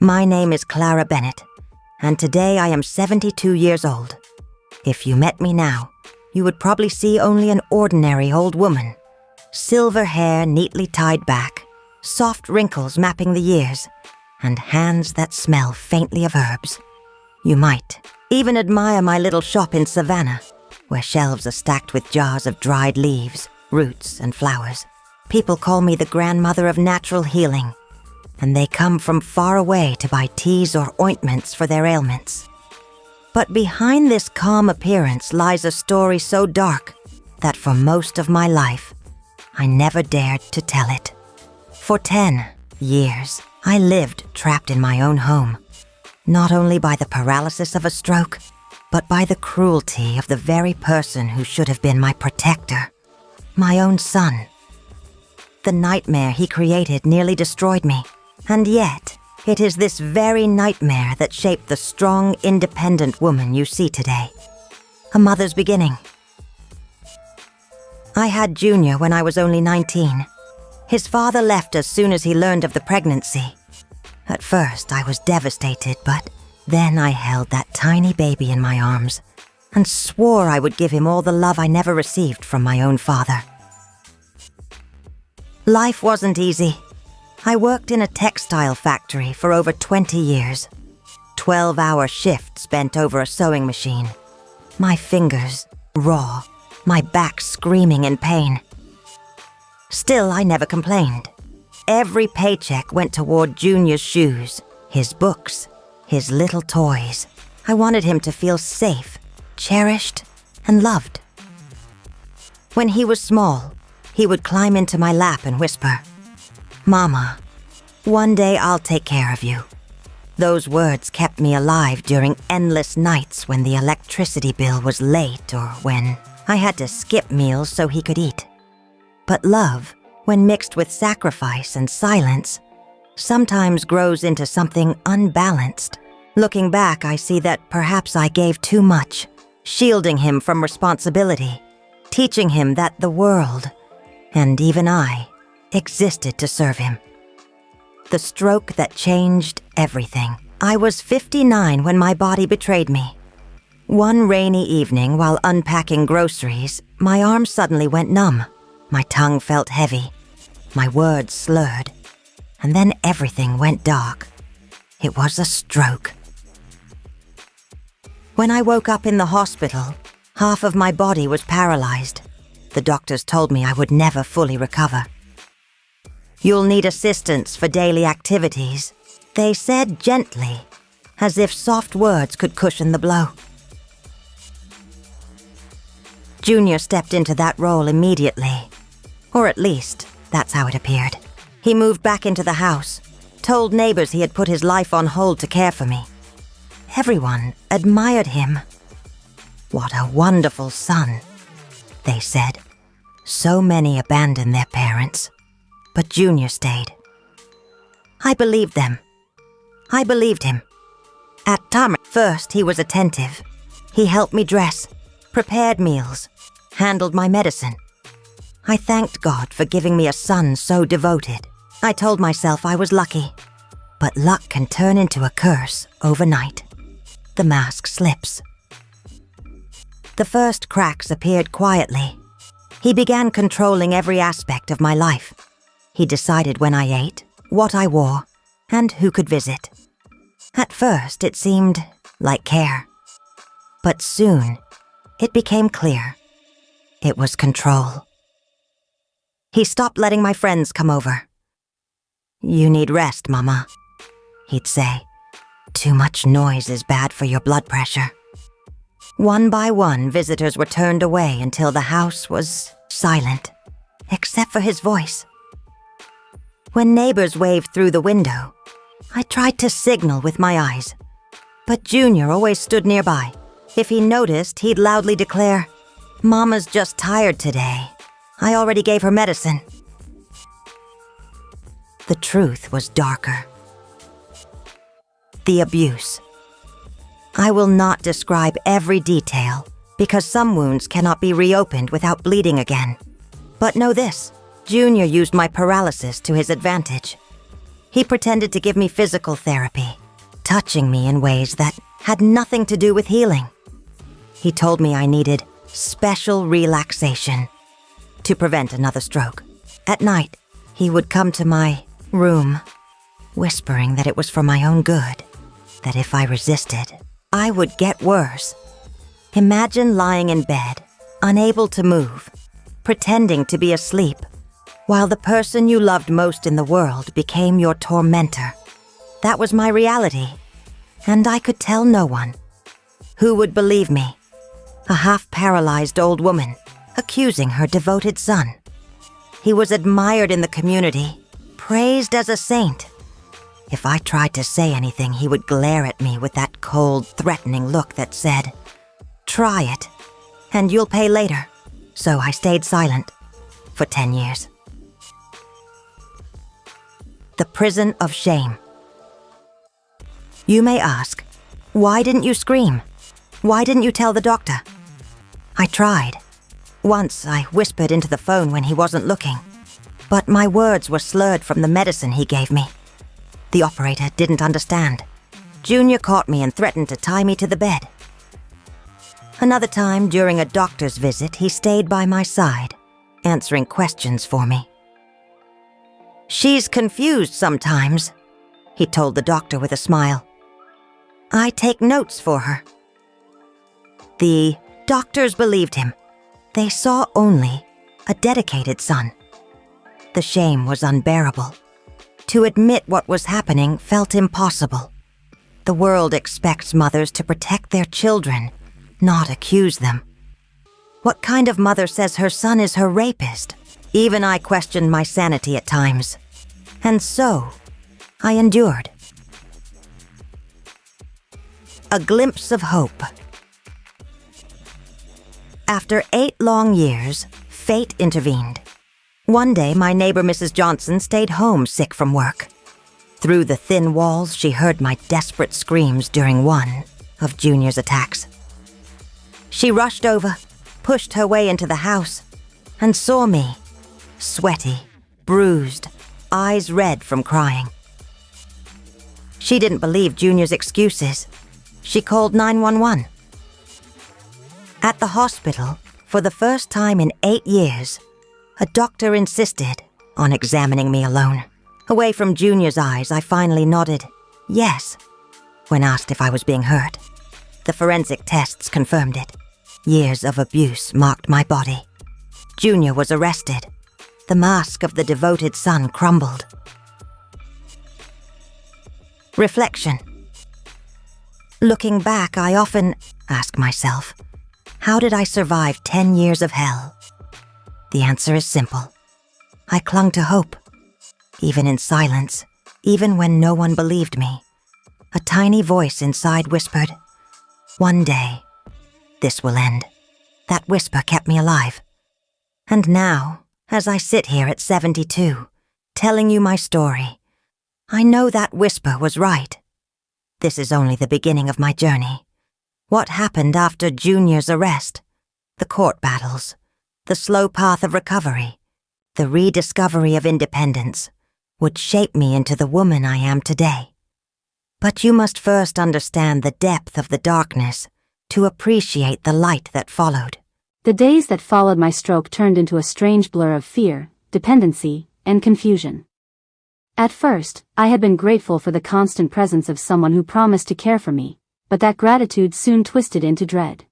My name is Clara Bennett, and today I am 72 years old. If you met me now, you would probably see only an ordinary old woman. Silver hair neatly tied back, soft wrinkles mapping the years, and hands that smell faintly of herbs. You might even admire my little shop in Savannah, where shelves are stacked with jars of dried leaves, roots, and flowers. People call me the grandmother of natural healing, and they come from far away to buy teas or ointments for their ailments. But behind this calm appearance lies a story so dark that for most of my life, I never dared to tell it. For 10 years, I lived trapped in my own home, not only by the paralysis of a stroke, but by the cruelty of the very person who should have been my protector, my own son. The nightmare he created nearly destroyed me, and yet, it is this very nightmare that shaped the strong, independent woman you see today. A mother's beginning. I had Junior when I was only 19. His father left as soon as he learned of the pregnancy. At first, I was devastated, but then I held that tiny baby in my arms and swore I would give him all the love I never received from my own father. Life wasn't easy. I worked in a textile factory for over 20 years. 12-hour shifts bent over a sewing machine. My fingers raw, my back screaming in pain. Still, I never complained. Every paycheck went toward Junior's shoes, his books, his little toys. I wanted him to feel safe, cherished, and loved. When he was small, he would climb into my lap and whisper, "Mama, one day I'll take care of you." Those words kept me alive during endless nights when the electricity bill was late or when I had to skip meals so he could eat. But love, when mixed with sacrifice and silence, sometimes grows into something unbalanced. Looking back, I see that perhaps I gave too much, shielding him from responsibility, teaching him that the world, and even I, existed to serve him. The stroke that changed everything. I was 59 when my body betrayed me. One rainy evening while unpacking groceries, my arm suddenly went numb. My tongue felt heavy. My words slurred. And then everything went dark. It was a stroke. When I woke up in the hospital, half of my body was paralyzed. The doctors told me I would never fully recover. "You'll need assistance for daily activities," they said gently, as if soft words could cushion the blow. Junior stepped into that role immediately. Or at least, that's how it appeared. He moved back into the house, told neighbors he had put his life on hold to care for me. Everyone admired him. "What a wonderful son," they said. So many abandoned their parents. But Junior stayed. I believed them. I believed him. At first, he was attentive. He helped me dress, prepared meals, handled my medicine. I thanked God for giving me a son so devoted. I told myself I was lucky. But luck can turn into a curse overnight. The mask slips. The first cracks appeared quietly. He began controlling every aspect of my life. He decided when I ate, what I wore, and who could visit. At first, it seemed like care. But soon, it became clear. It was control. He stopped letting my friends come over. "You need rest, Mama," he'd say. "Too much noise is bad for your blood pressure." One by one, visitors were turned away until the house was silent, except for his voice. When neighbors waved through the window, I tried to signal with my eyes. But Junior always stood nearby. If he noticed, he'd loudly declare, "Mama's just tired today. I already gave her medicine." The truth was darker. The abuse. I will not describe every detail because some wounds cannot be reopened without bleeding again. But know this, Junior used my paralysis to his advantage. He pretended to give me physical therapy, touching me in ways that had nothing to do with healing. He told me I needed special relaxation to prevent another stroke. At night, he would come to my room, whispering that it was for my own good, that if I resisted, I would get worse. Imagine lying in bed, unable to move, pretending to be asleep, while the person you loved most in the world became your tormentor. That was my reality, and I could tell no one. Who would believe me? A half-paralyzed old woman, accusing her devoted son. He was admired in the community, praised as a saint. If I tried to say anything, he would glare at me with that cold, threatening look that said, "Try it, and you'll pay later." So I stayed silent for 10 years. The prison of shame. You may ask, why didn't you scream? Why didn't you tell the doctor? I tried. Once I whispered into the phone when he wasn't looking, but my words were slurred from the medicine he gave me. The operator didn't understand. Junior caught me and threatened to tie me to the bed. Another time, during a doctor's visit, he stayed by my side, answering questions for me. "She's confused sometimes," he told the doctor with a smile. "I take notes for her." The doctors believed him. They saw only a dedicated son. The shame was unbearable. To admit what was happening felt impossible. The world expects mothers to protect their children, not accuse them. What kind of mother says her son is her rapist? Even I questioned my sanity at times. And so, I endured. A glimpse of hope. After 8 long years, fate intervened. One day, my neighbor Mrs. Johnson stayed home sick from work. Through the thin walls, she heard my desperate screams during one of Junior's attacks. She rushed over, pushed her way into the house, and saw me, sweaty, bruised, eyes red from crying. She didn't believe Junior's excuses. She called 911. At the hospital, for the first time in 8 years, a doctor insisted on examining me alone. Away from Junior's eyes, I finally nodded yes when asked if I was being hurt. The forensic tests confirmed it. Years of abuse marked my body. Junior was arrested. The mask of the devoted son crumbled. Reflection. Looking back, I often ask myself, how did I survive 10 years of hell? The answer is simple. I clung to hope. Even in silence, even when no one believed me, a tiny voice inside whispered, "One day, this will end." That whisper kept me alive. And now, as I sit here at 72, telling you my story, I know that whisper was right. This is only the beginning of my journey. What happened after Junior's arrest? The court battles, the slow path of recovery, the rediscovery of independence, would shape me into the woman I am today. But you must first understand the depth of the darkness to appreciate the light that followed. The days that followed my stroke turned into a strange blur of fear, dependency, and confusion. At first, I had been grateful for the constant presence of someone who promised to care for me, but that gratitude soon twisted into dread.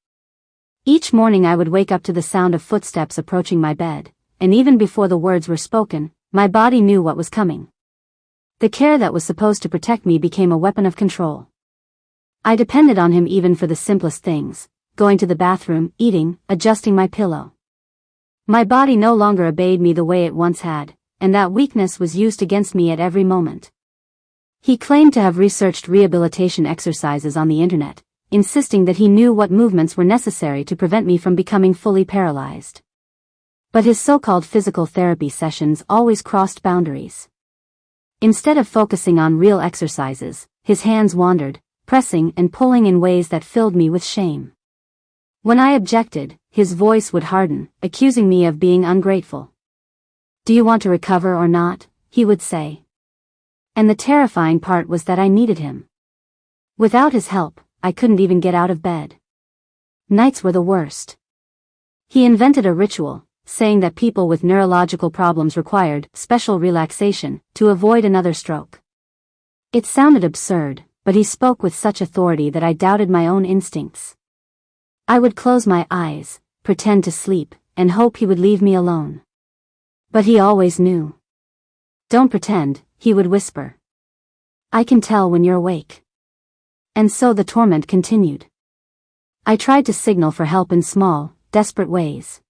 Each morning I would wake up to the sound of footsteps approaching my bed, and even before the words were spoken, my body knew what was coming. The care that was supposed to protect me became a weapon of control. I depended on him even for the simplest things, going to the bathroom, eating, adjusting my pillow. My body no longer obeyed me the way it once had, and that weakness was used against me at every moment. He claimed to have researched rehabilitation exercises on the internet, insisting that he knew what movements were necessary to prevent me from becoming fully paralyzed. But his so-called physical therapy sessions always crossed boundaries. Instead of focusing on real exercises, his hands wandered, pressing and pulling in ways that filled me with shame. When I objected, his voice would harden, accusing me of being ungrateful. "Do you want to recover or not?" he would say. And the terrifying part was that I needed him. Without his help, I couldn't even get out of bed. Nights were the worst. He invented a ritual, saying that people with neurological problems required special relaxation to avoid another stroke. It sounded absurd, but he spoke with such authority that I doubted my own instincts. I would close my eyes, pretend to sleep, and hope he would leave me alone. But he always knew. "Don't pretend," he would whisper. "I can tell when you're awake." And so the torment continued. I tried to signal for help in small, desperate ways.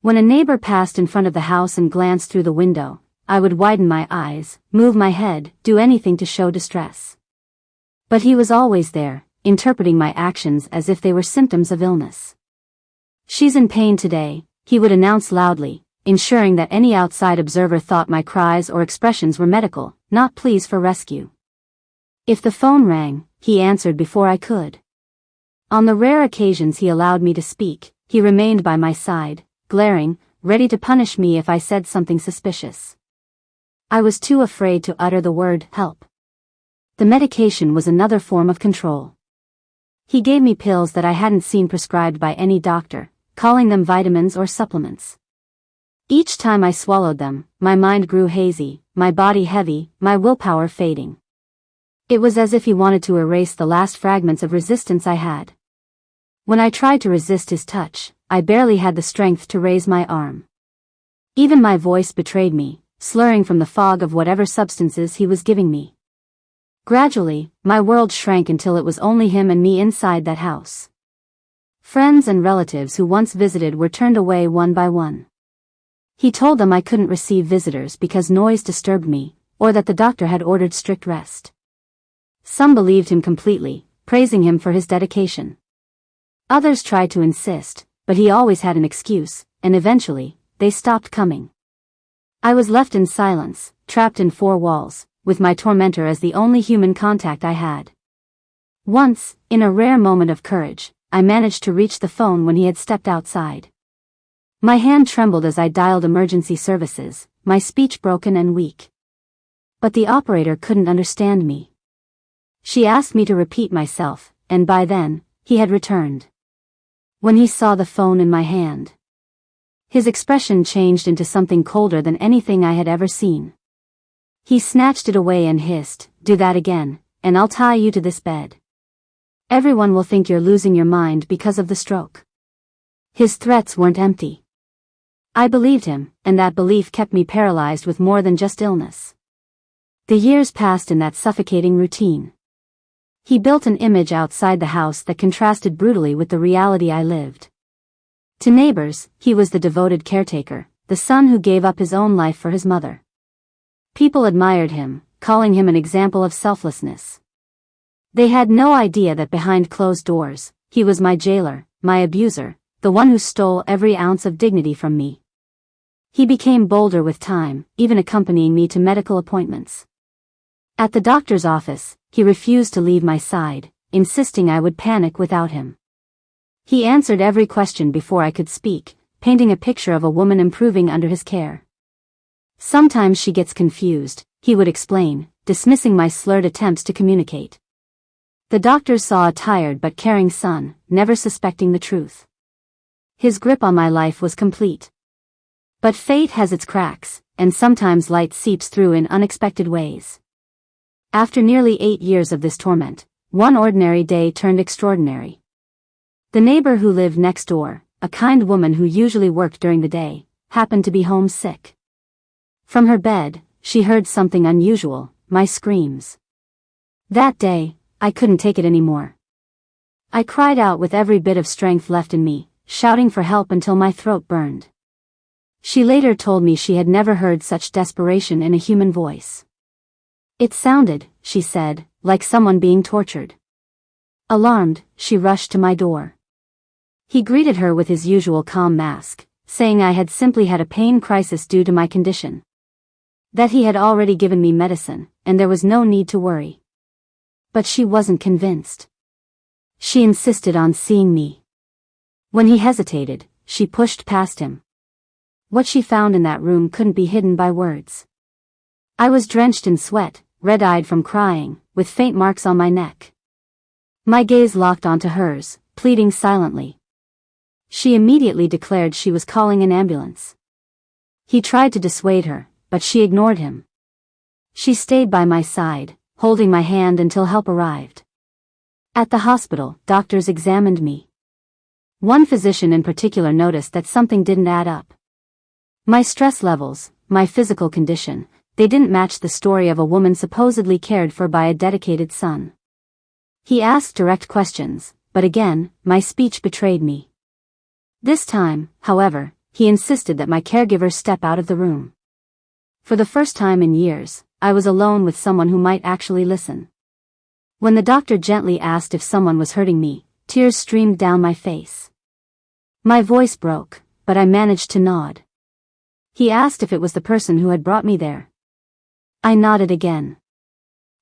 When a neighbor passed in front of the house and glanced through the window, I would widen my eyes, move my head, do anything to show distress. But he was always there, interpreting my actions as if they were symptoms of illness. "She's in pain today," he would announce loudly, ensuring that any outside observer thought my cries or expressions were medical, not pleas for rescue. If the phone rang, he answered before I could. On the rare occasions he allowed me to speak, he remained by my side, glaring, ready to punish me if I said something suspicious. I was too afraid to utter the word help. The medication was another form of control. He gave me pills that I hadn't seen prescribed by any doctor, calling them vitamins or supplements. Each time I swallowed them, my mind grew hazy, my body heavy, my willpower fading. It was as if he wanted to erase the last fragments of resistance I had. When I tried to resist his touch, I barely had the strength to raise my arm. Even my voice betrayed me, slurring from the fog of whatever substances he was giving me. Gradually, my world shrank until it was only him and me inside that house. Friends and relatives who once visited were turned away one by one. He told them I couldn't receive visitors because noise disturbed me, or that the doctor had ordered strict rest. Some believed him completely, praising him for his dedication. Others tried to insist, but he always had an excuse, and eventually, they stopped coming. I was left in silence, trapped in four walls, with my tormentor as the only human contact I had. Once, in a rare moment of courage, I managed to reach the phone when he had stepped outside. My hand trembled as I dialed emergency services, my speech broken and weak. But the operator couldn't understand me. She asked me to repeat myself, and by then, he had returned. When he saw the phone in my hand, his expression changed into something colder than anything I had ever seen. He snatched it away and hissed, "Do that again, and I'll tie you to this bed. Everyone will think you're losing your mind because of the stroke." His threats weren't empty. I believed him, and that belief kept me paralyzed with more than just illness. The years passed in that suffocating routine. He built an image outside the house that contrasted brutally with the reality I lived. To neighbors, he was the devoted caretaker, the son who gave up his own life for his mother. People admired him, calling him an example of selflessness. They had no idea that behind closed doors, he was my jailer, my abuser, the one who stole every ounce of dignity from me. He became bolder with time, even accompanying me to medical appointments. At the doctor's office, he refused to leave my side, insisting I would panic without him. He answered every question before I could speak, painting a picture of a woman improving under his care. "Sometimes she gets confused," he would explain, dismissing my slurred attempts to communicate. The doctors saw a tired but caring son, never suspecting the truth. His grip on my life was complete. But fate has its cracks, and sometimes light seeps through in unexpected ways. After nearly 8 years of this torment, one ordinary day turned extraordinary. The neighbor who lived next door, a kind woman who usually worked during the day, happened to be home sick. From her bed, she heard something unusual, my screams. That day, I couldn't take it anymore. I cried out with every bit of strength left in me, shouting for help until my throat burned. She later told me she had never heard such desperation in a human voice. It sounded, she said, like someone being tortured. Alarmed, she rushed to my door. He greeted her with his usual calm mask, saying I had simply had a pain crisis due to my condition. That he had already given me medicine, and there was no need to worry. But she wasn't convinced. She insisted on seeing me. When he hesitated, she pushed past him. What she found in that room couldn't be hidden by words. I was drenched in sweat, red-eyed from crying, with faint marks on my neck. My gaze locked onto hers, pleading silently. She immediately declared she was calling an ambulance. He tried to dissuade her, but she ignored him. She stayed by my side, holding my hand until help arrived. At the hospital, doctors examined me. One physician in particular noticed that something didn't add up. My stress levels, my physical condition, they didn't match the story of a woman supposedly cared for by a dedicated son. He asked direct questions, but again, my speech betrayed me. This time, however, he insisted that my caregiver step out of the room. For the first time in years, I was alone with someone who might actually listen. When the doctor gently asked if someone was hurting me, tears streamed down my face. My voice broke, but I managed to nod. He asked if it was the person who had brought me there. I nodded again.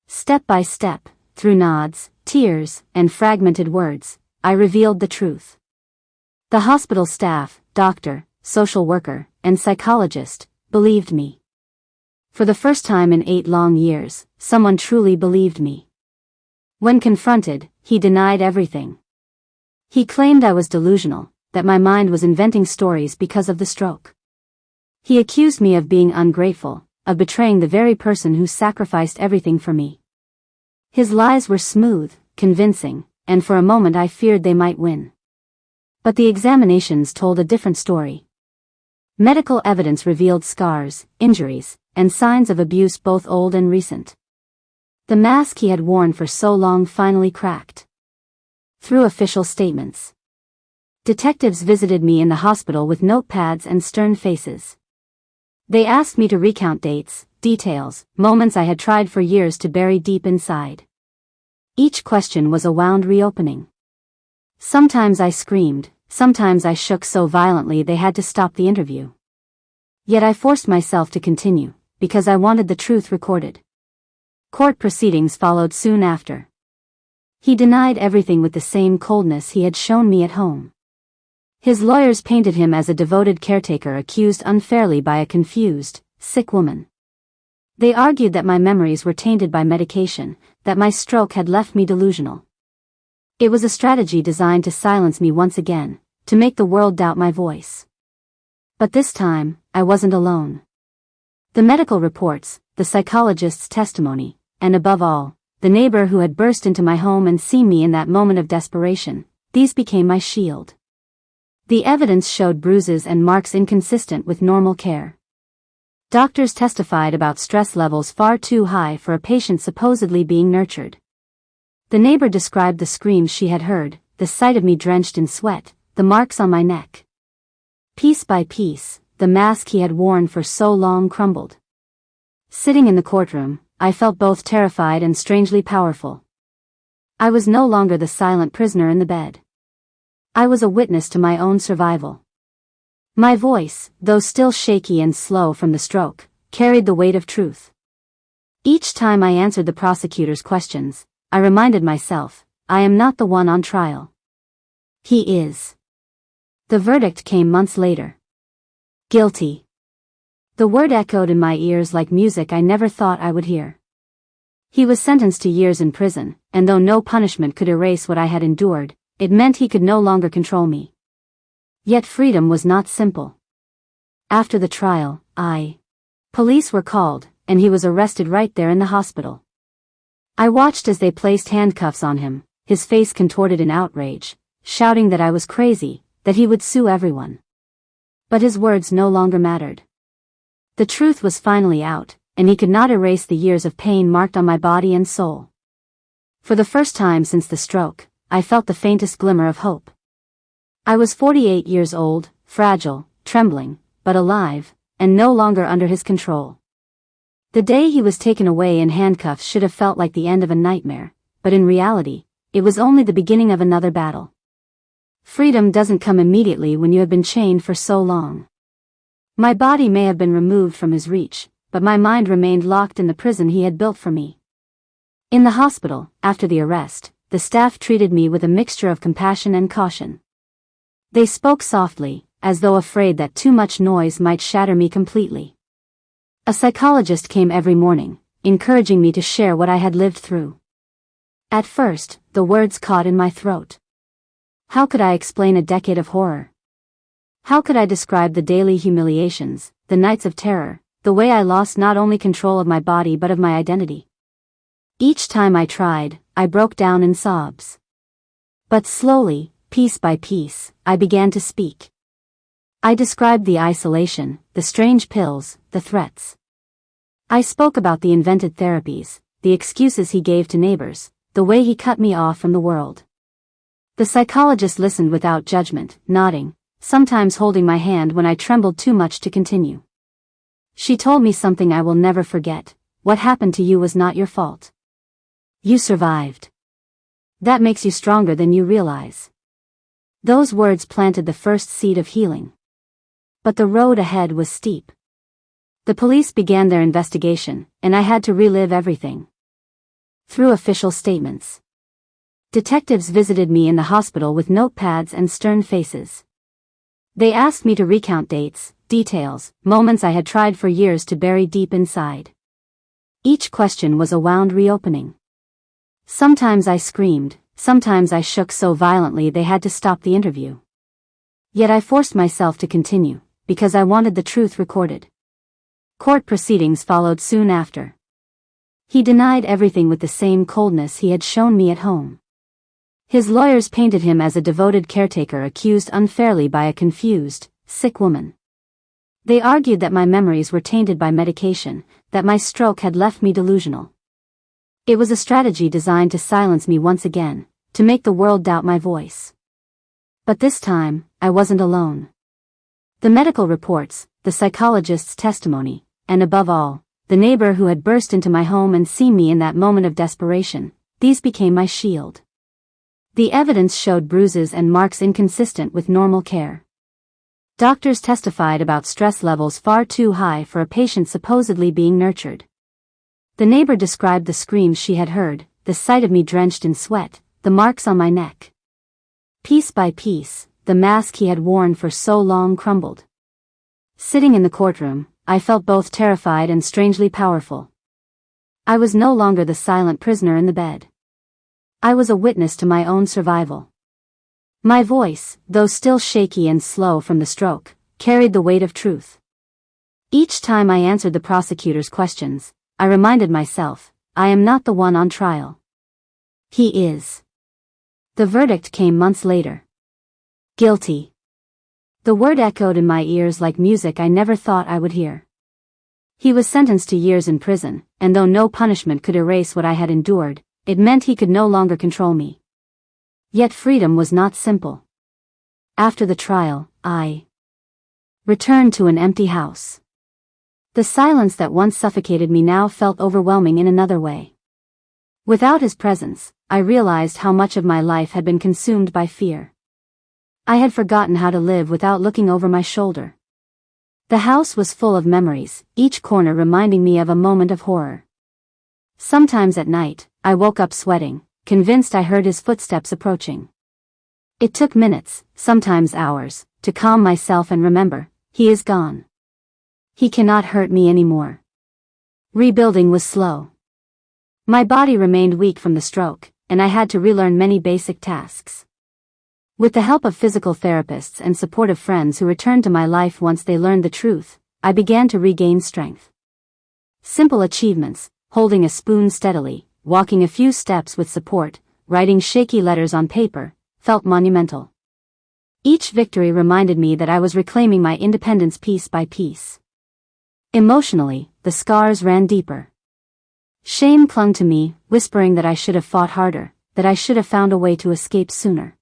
Step by step, through nods, tears, and fragmented words, I revealed the truth. The hospital staff, doctor, social worker, and psychologist, believed me. For the first time in 8 long years, someone truly believed me. When confronted, he denied everything. He claimed I was delusional, that my mind was inventing stories because of the stroke. He accused me of being ungrateful, of betraying the very person who sacrificed everything for me. His lies were smooth, convincing, and for a moment I feared they might win. But the examinations told a different story. Medical evidence revealed scars, injuries, and signs of abuse both old and recent. The mask he had worn for so long finally cracked. Through official statements. Detectives visited me in the hospital with notepads and stern faces. They asked me to recount dates, details, moments I had tried for years to bury deep inside. Each question was a wound reopening. Sometimes I screamed, sometimes I shook so violently they had to stop the interview. Yet I forced myself to continue, because I wanted the truth recorded. Court proceedings followed soon after. He denied everything with the same coldness he had shown me at home. His lawyers painted him as a devoted caretaker accused unfairly by a confused, sick woman. They argued that my memories were tainted by medication, that my stroke had left me delusional. It was a strategy designed to silence me once again, to make the world doubt my voice. But this time, I wasn't alone. The medical reports, the psychologist's testimony, and above all, the neighbor who had burst into my home and seen me in that moment of desperation, these became my shield. The evidence showed bruises and marks inconsistent with normal care. Doctors testified about stress levels far too high for a patient supposedly being nurtured. The neighbor described the screams she had heard, the sight of me drenched in sweat, the marks on my neck. Piece by piece, the mask he had worn for so long crumbled. Sitting in the courtroom, I felt both terrified and strangely powerful. I was no longer the silent prisoner in the bed. I was a witness to my own survival. My voice, though still shaky and slow from the stroke, carried the weight of truth. Each time I answered the prosecutor's questions, I reminded myself, I am not the one on trial. He is. The verdict came months later. Guilty. The word echoed in my ears like music I never thought I would hear. He was sentenced to years in prison, and though no punishment could erase what I had endured, it meant he could no longer control me. Yet freedom was not simple. After the trial, police were called, and he was arrested right there in the hospital. I watched as they placed handcuffs on him, his face contorted in outrage, shouting that I was crazy, that he would sue everyone. But his words no longer mattered. The truth was finally out, and he could not erase the years of pain marked on my body and soul. For the first time since the stroke, I felt the faintest glimmer of hope. I was 48 years old, fragile, trembling, but alive, and no longer under his control. The day he was taken away in handcuffs should have felt like the end of a nightmare, but in reality, it was only the beginning of another battle. Freedom doesn't come immediately when you have been chained for so long. My body may have been removed from his reach, but my mind remained locked in the prison he had built for me. In the hospital, after the arrest, the staff treated me with a mixture of compassion and caution. They spoke softly, as though afraid that too much noise might shatter me completely. A psychologist came every morning, encouraging me to share what I had lived through. At first, the words caught in my throat. How could I explain a decade of horror? How could I describe the daily humiliations, the nights of terror, the way I lost not only control of my body but of my identity? Each time I tried, I broke down in sobs. But slowly, piece by piece, I began to speak. I described the isolation, the strange pills, the threats. I spoke about the invented therapies, the excuses he gave to neighbors, the way he cut me off from the world. The psychologist listened without judgment, nodding, sometimes holding my hand when I trembled too much to continue. She told me something I will never forget: what happened to you was not your fault. You survived. That makes you stronger than you realize. Those words planted the first seed of healing. But the road ahead was steep. The police began their investigation, and I had to relive everything. Through official statements. Detectives visited me in the hospital with notepads and stern faces. They asked me to recount dates, details, moments I had tried for years to bury deep inside. Each question was a wound reopening. Sometimes I screamed, sometimes I shook so violently they had to stop the interview. Yet I forced myself to continue, because I wanted the truth recorded. Court proceedings followed soon after. He denied everything with the same coldness he had shown me at home. His lawyers painted him as a devoted caretaker accused unfairly by a confused, sick woman. They argued that my memories were tainted by medication, that my stroke had left me delusional. It was a strategy designed to silence me once again, to make the world doubt my voice. But this time, I wasn't alone. The medical reports, the psychologist's testimony, and above all, the neighbor who had burst into my home and seen me in that moment of desperation, these became my shield. The evidence showed bruises and marks inconsistent with normal care. Doctors testified about stress levels far too high for a patient supposedly being nurtured. The neighbor described the screams she had heard, the sight of me drenched in sweat, the marks on my neck. Piece by piece, the mask he had worn for so long crumbled. Sitting in the courtroom, I felt both terrified and strangely powerful. I was no longer the silent prisoner in the bed. I was a witness to my own survival. My voice, though still shaky and slow from the stroke, carried the weight of truth. Each time I answered the prosecutor's questions, I reminded myself, I am not the one on trial. He is. The verdict came months later. Guilty. The word echoed in my ears like music I never thought I would hear. He was sentenced to years in prison, and though no punishment could erase what I had endured, it meant he could no longer control me. Yet freedom was not simple. After the trial, I returned to an empty house. The silence that once suffocated me now felt overwhelming in another way. Without his presence, I realized how much of my life had been consumed by fear. I had forgotten how to live without looking over my shoulder. The house was full of memories, each corner reminding me of a moment of horror. Sometimes at night, I woke up sweating, convinced I heard his footsteps approaching. It took minutes, sometimes hours, to calm myself and remember, he is gone. He cannot hurt me anymore. Rebuilding was slow. My body remained weak from the stroke, and I had to relearn many basic tasks. With the help of physical therapists and supportive friends who returned to my life once they learned the truth, I began to regain strength. Simple achievements, holding a spoon steadily, walking a few steps with support, writing shaky letters on paper, felt monumental. Each victory reminded me that I was reclaiming my independence piece by piece. Emotionally, the scars ran deeper. Shame clung to me, whispering that I should have fought harder, that I should have found a way to escape sooner.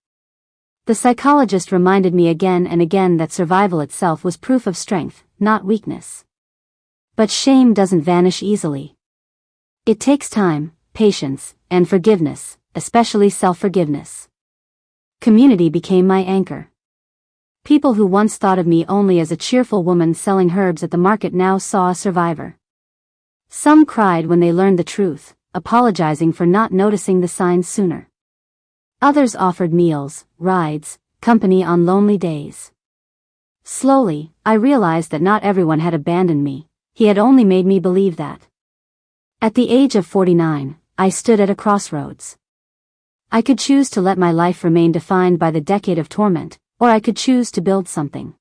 The psychologist reminded me again and again that survival itself was proof of strength, not weakness. But shame doesn't vanish easily. It takes time, patience, and forgiveness, especially self-forgiveness. Community became my anchor. People who once thought of me only as a cheerful woman selling herbs at the market now saw a survivor. Some cried when they learned the truth, apologizing for not noticing the signs sooner. Others offered meals, rides, company on lonely days. Slowly, I realized that not everyone had abandoned me, he had only made me believe that. At the age of 49, I stood at a crossroads. I could choose to let my life remain defined by the decade of torment, or I could choose to build something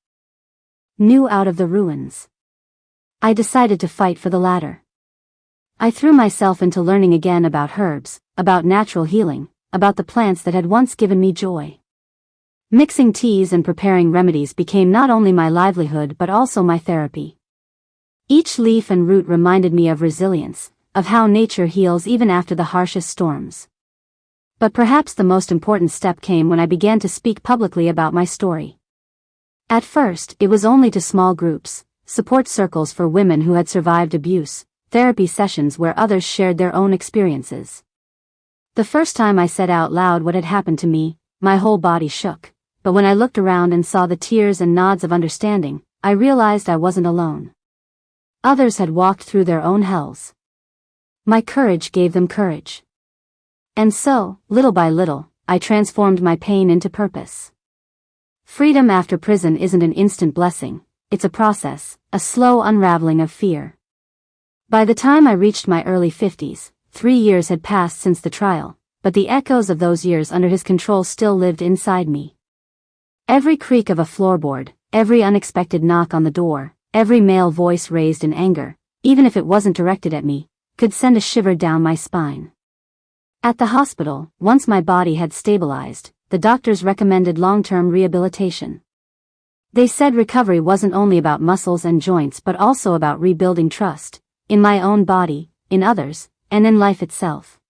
new out of the ruins. I decided to fight for the latter. I threw myself into learning again about herbs, about natural healing, about the plants that had once given me joy. Mixing teas and preparing remedies became not only my livelihood but also my therapy. Each leaf and root reminded me of resilience, of how nature heals even after the harshest storms. But perhaps the most important step came when I began to speak publicly about my story. At first, it was only to small groups, support circles for women who had survived abuse, therapy sessions where others shared their own experiences. The first time I said out loud what had happened to me, my whole body shook, but when I looked around and saw the tears and nods of understanding, I realized I wasn't alone. Others had walked through their own hells. My courage gave them courage. And so, little by little, I transformed my pain into purpose. Freedom after prison isn't an instant blessing, it's a process, a slow unraveling of fear. By the time I reached my early 50s, 3 years had passed since the trial, but the echoes of those years under his control still lived inside me. Every creak of a floorboard, every unexpected knock on the door, every male voice raised in anger, even if it wasn't directed at me, could send a shiver down my spine. At the hospital, once my body had stabilized, the doctors recommended long-term rehabilitation. They said recovery wasn't only about muscles and joints but also about rebuilding trust, in my own body, in others, and in life itself.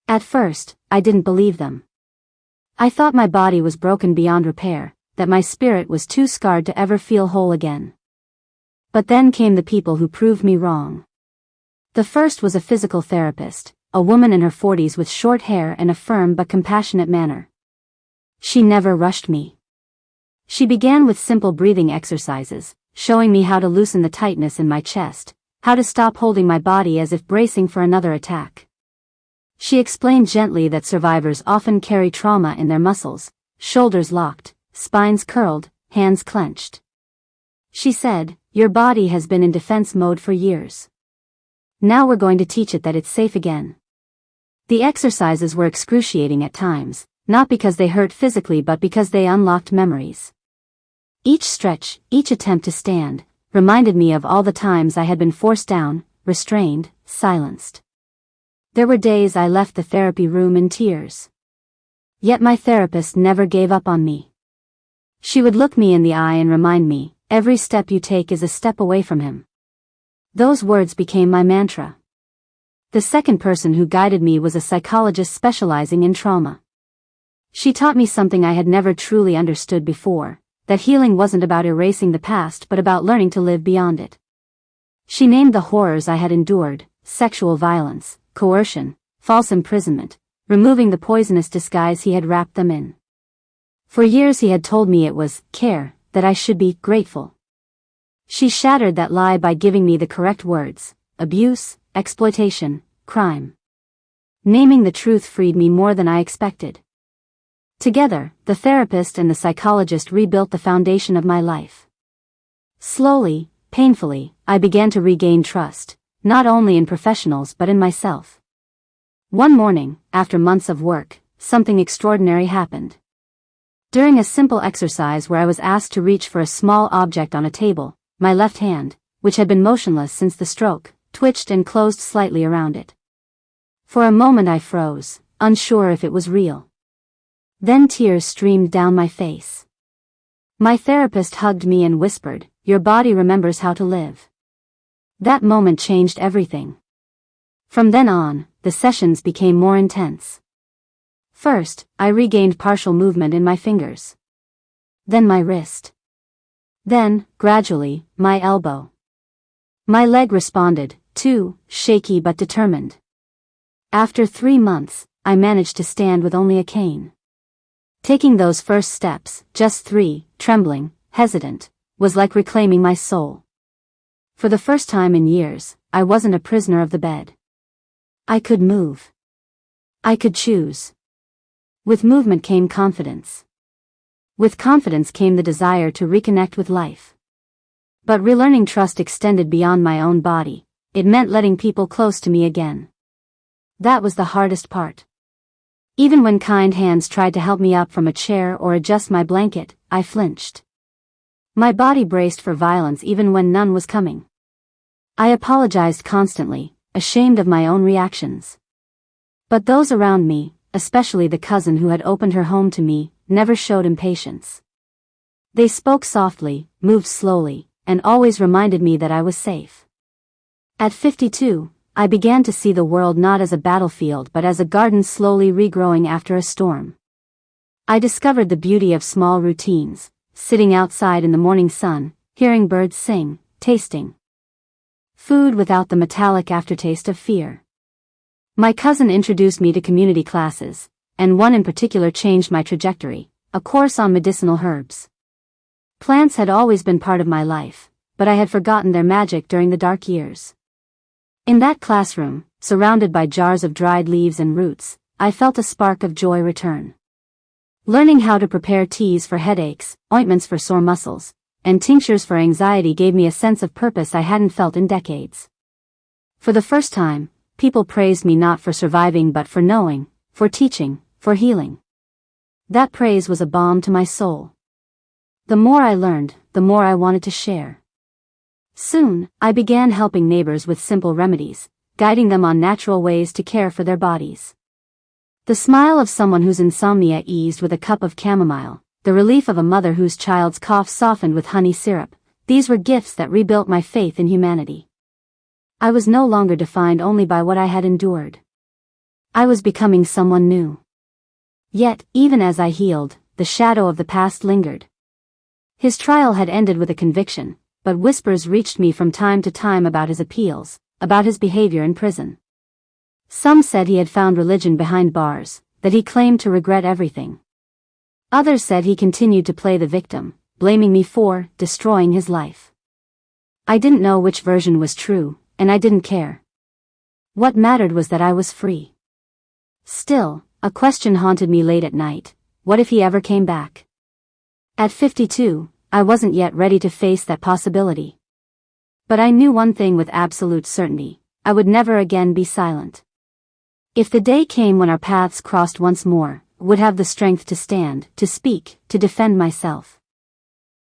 At first, I didn't believe them. I thought my body was broken beyond repair, that my spirit was too scarred to ever feel whole again. But then came the people who proved me wrong. The first was a physical therapist, a woman in her 40s with short hair and a firm but compassionate manner. She never rushed me. She began with simple breathing exercises, showing me how to loosen the tightness in my chest, how to stop holding my body as if bracing for another attack. She explained gently that survivors often carry trauma in their muscles, shoulders locked, spines curled, hands clenched. She said, "Your body has been in defense mode for years. Now we're going to teach it that it's safe again." The exercises were excruciating at times, not because they hurt physically but because they unlocked memories. Each stretch, each attempt to stand, reminded me of all the times I had been forced down, restrained, silenced. There were days I left the therapy room in tears. Yet my therapist never gave up on me. She would look me in the eye and remind me, "Every step you take is a step away from him." Those words became my mantra. The second person who guided me was a psychologist specializing in trauma. She taught me something I had never truly understood before, that healing wasn't about erasing the past but about learning to live beyond it. She named the horrors I had endured: sexual violence, coercion, false imprisonment, removing the poisonous disguise he had wrapped them in. For years he had told me it was care, that I should be grateful. She shattered that lie by giving me the correct words: abuse, exploitation, crime. Naming the truth freed me more than I expected. Together, the therapist and the psychologist rebuilt the foundation of my life. Slowly, painfully, I began to regain trust, not only in professionals but in myself. One morning, after months of work, something extraordinary happened. During a simple exercise where I was asked to reach for a small object on a table, my left hand, which had been motionless since the stroke, twitched and closed slightly around it. For a moment I froze, unsure if it was real. Then tears streamed down my face. My therapist hugged me and whispered, "Your body remembers how to live." That moment changed everything. From then on, the sessions became more intense. First, I regained partial movement in my fingers. Then my wrist. Then, gradually, my elbow. My leg responded, too, shaky but determined. After 3 months, I managed to stand with only a cane. Taking those first steps, just 3, trembling, hesitant, was like reclaiming my soul. For the first time in years, I wasn't a prisoner of the bed. I could move. I could choose. With movement came confidence. With confidence came the desire to reconnect with life. But relearning trust extended beyond my own body. it meant letting people close to me again. That was the hardest part. Even when kind hands tried to help me up from a chair or adjust my blanket, I flinched. My body braced for violence even when none was coming. I apologized constantly, ashamed of my own reactions. But those around me, especially the cousin who had opened her home to me, never showed impatience. They spoke softly, moved slowly, and always reminded me that I was safe. At 52, I began to see the world not as a battlefield but as a garden slowly regrowing after a storm. I discovered the beauty of small routines, sitting outside in the morning sun, hearing birds sing, tasting food without the metallic aftertaste of fear. My cousin introduced me to community classes, and one in particular changed my trajectory, a course on medicinal herbs. Plants had always been part of my life, but I had forgotten their magic during the dark years. In that classroom, surrounded by jars of dried leaves and roots, I felt a spark of joy return. Learning how to prepare teas for headaches, ointments for sore muscles, and tinctures for anxiety gave me a sense of purpose I hadn't felt in decades. For the first time, people praised me not for surviving but for knowing, for teaching, for healing. That praise was a balm to my soul. The more I learned, the more I wanted to share. Soon, I began helping neighbors with simple remedies, guiding them on natural ways to care for their bodies. The smile of someone whose insomnia eased with a cup of chamomile, the relief of a mother whose child's cough softened with honey syrup, these were gifts that rebuilt my faith in humanity. I was no longer defined only by what I had endured. I was becoming someone new. Yet, even as I healed, the shadow of the past lingered. His trial had ended with a conviction, but whispers reached me from time to time about his appeals, about his behavior in prison. Some said he had found religion behind bars, that he claimed to regret everything. Others said he continued to play the victim, blaming me for destroying his life. I didn't know which version was true, and I didn't care. What mattered was that I was free. Still, a question haunted me late at night: what if he ever came back? At 52, I wasn't yet ready to face that possibility. But I knew one thing with absolute certainty: I would never again be silent. If the day came when our paths crossed once more, I would have the strength to stand, to speak, to defend myself.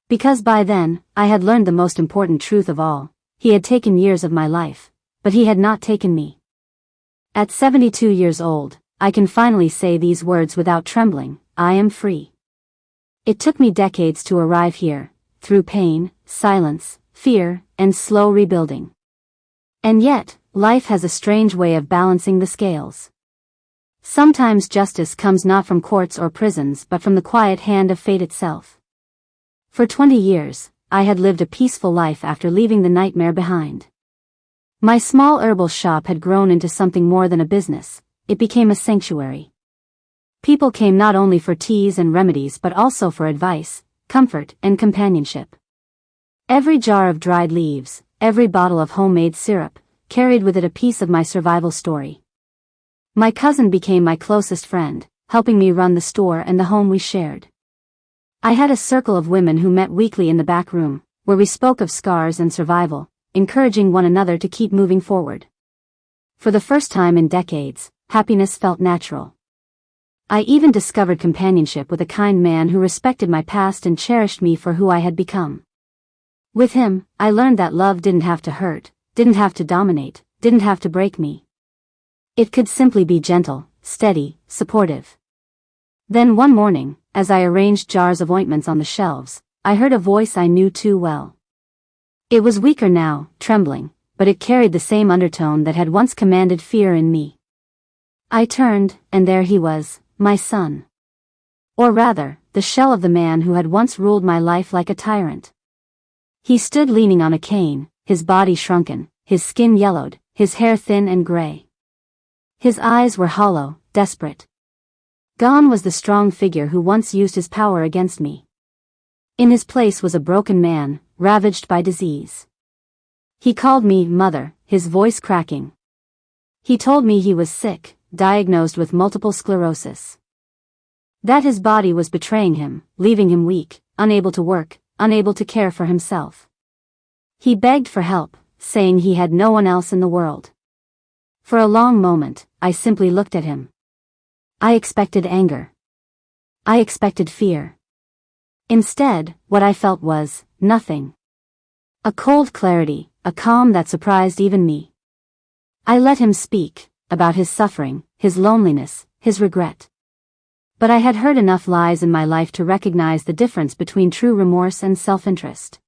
Because by then, I had learned the most important truth of all: he had taken years of my life, but he had not taken me. At 72 years old, I can finally say these words without trembling: I am free. It took me decades to arrive here, through pain, silence, fear, and slow rebuilding. And yet, life has a strange way of balancing the scales. Sometimes justice comes not from courts or prisons but from the quiet hand of fate itself. For 20 years, I had lived a peaceful life after leaving the nightmare behind. My small herbal shop had grown into something more than a business. It became a sanctuary. People came not only for teas and remedies but also for advice, comfort, and companionship. Every jar of dried leaves, every bottle of homemade syrup, carried with it a piece of my survival story. My cousin became my closest friend, helping me run the store and the home we shared. I had a circle of women who met weekly in the back room, where we spoke of scars and survival, encouraging one another to keep moving forward. For the first time in decades, happiness felt natural. I even discovered companionship with a kind man who respected my past and cherished me for who I had become. With him, I learned that love didn't have to hurt, didn't have to dominate, didn't have to break me. It could simply be gentle, steady, supportive. Then one morning, as I arranged jars of ointments on the shelves, I heard a voice I knew too well. It was weaker now, trembling, but it carried the same undertone that had once commanded fear in me. I turned, and there he was, my son. Or rather, the shell of the man who had once ruled my life like a tyrant. He stood leaning on a cane, his body shrunken, his skin yellowed, his hair thin and gray. His eyes were hollow, desperate. Gone was the strong figure who once used his power against me. In his place was a broken man, ravaged by disease. He called me mother, his voice cracking. He told me he was sick, diagnosed with multiple sclerosis. That his body was betraying him, leaving him weak, unable to work, unable to care for himself. He begged for help, saying he had no one else in the world. For a long moment, I simply looked at him. I expected anger. I expected fear. Instead, what I felt was nothing. A cold clarity, a calm that surprised even me. I let him speak, about his suffering, his loneliness, his regret. But I had heard enough lies in my life to recognize the difference between true remorse and self-interest.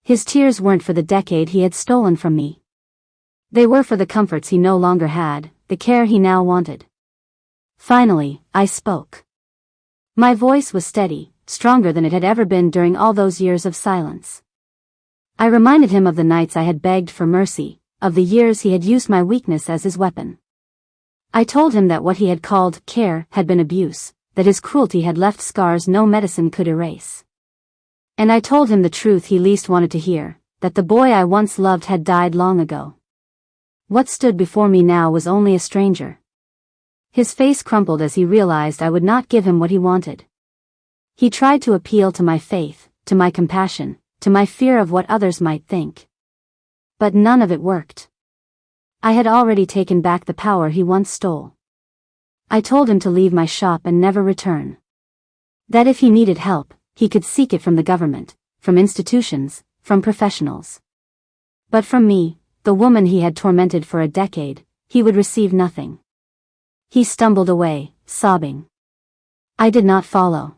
His tears weren't for the decade he had stolen from me. They were for the comforts he no longer had, the care he now wanted. Finally, I spoke. My voice was steady, stronger than it had ever been during all those years of silence. I reminded him of the nights I had begged for mercy, of the years he had used my weakness as his weapon. I told him that what he had called care had been abuse, that his cruelty had left scars no medicine could erase. And I told him the truth he least wanted to hear, that the boy I once loved had died long ago. What stood before me now was only a stranger. His face crumpled as he realized I would not give him what he wanted. He tried to appeal to my faith, to my compassion, to my fear of what others might think. But none of it worked. I had already taken back the power he once stole. I told him to leave my shop and never return. That if he needed help, he could seek it from the government, from institutions, from professionals. But from me, the woman he had tormented for a decade, he would receive nothing. He stumbled away, sobbing. I did not follow.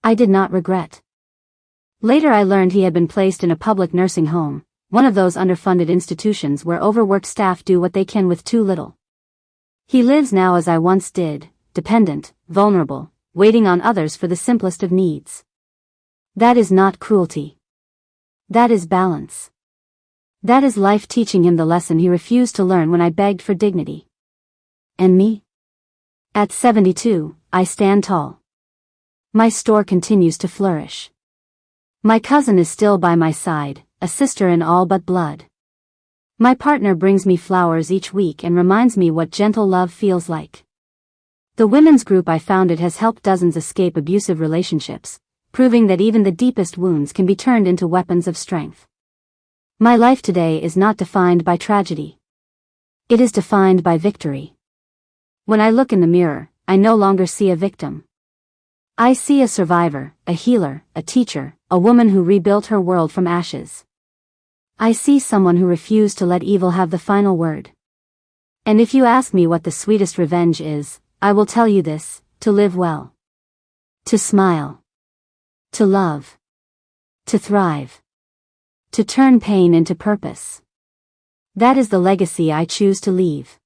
I did not regret. Later I learned he had been placed in a public nursing home, one of those underfunded institutions where overworked staff do what they can with too little. He lives now as I once did, dependent, vulnerable, waiting on others for the simplest of needs. That is not cruelty. That is balance. That is life teaching him the lesson he refused to learn when I begged for dignity. And me? At 72, I stand tall. My store continues to flourish. My cousin is still by my side, a sister in all but blood. My partner brings me flowers each week and reminds me what gentle love feels like. The women's group I founded has helped dozens escape abusive relationships, proving that even the deepest wounds can be turned into weapons of strength. My life today is not defined by tragedy. It is defined by victory. When I look in the mirror, I no longer see a victim. I see a survivor, a healer, a teacher, a woman who rebuilt her world from ashes. I see someone who refused to let evil have the final word. And if you ask me what the sweetest revenge is, I will tell you this: to live well. To smile. To love. To thrive. To turn pain into purpose. That is the legacy I choose to leave.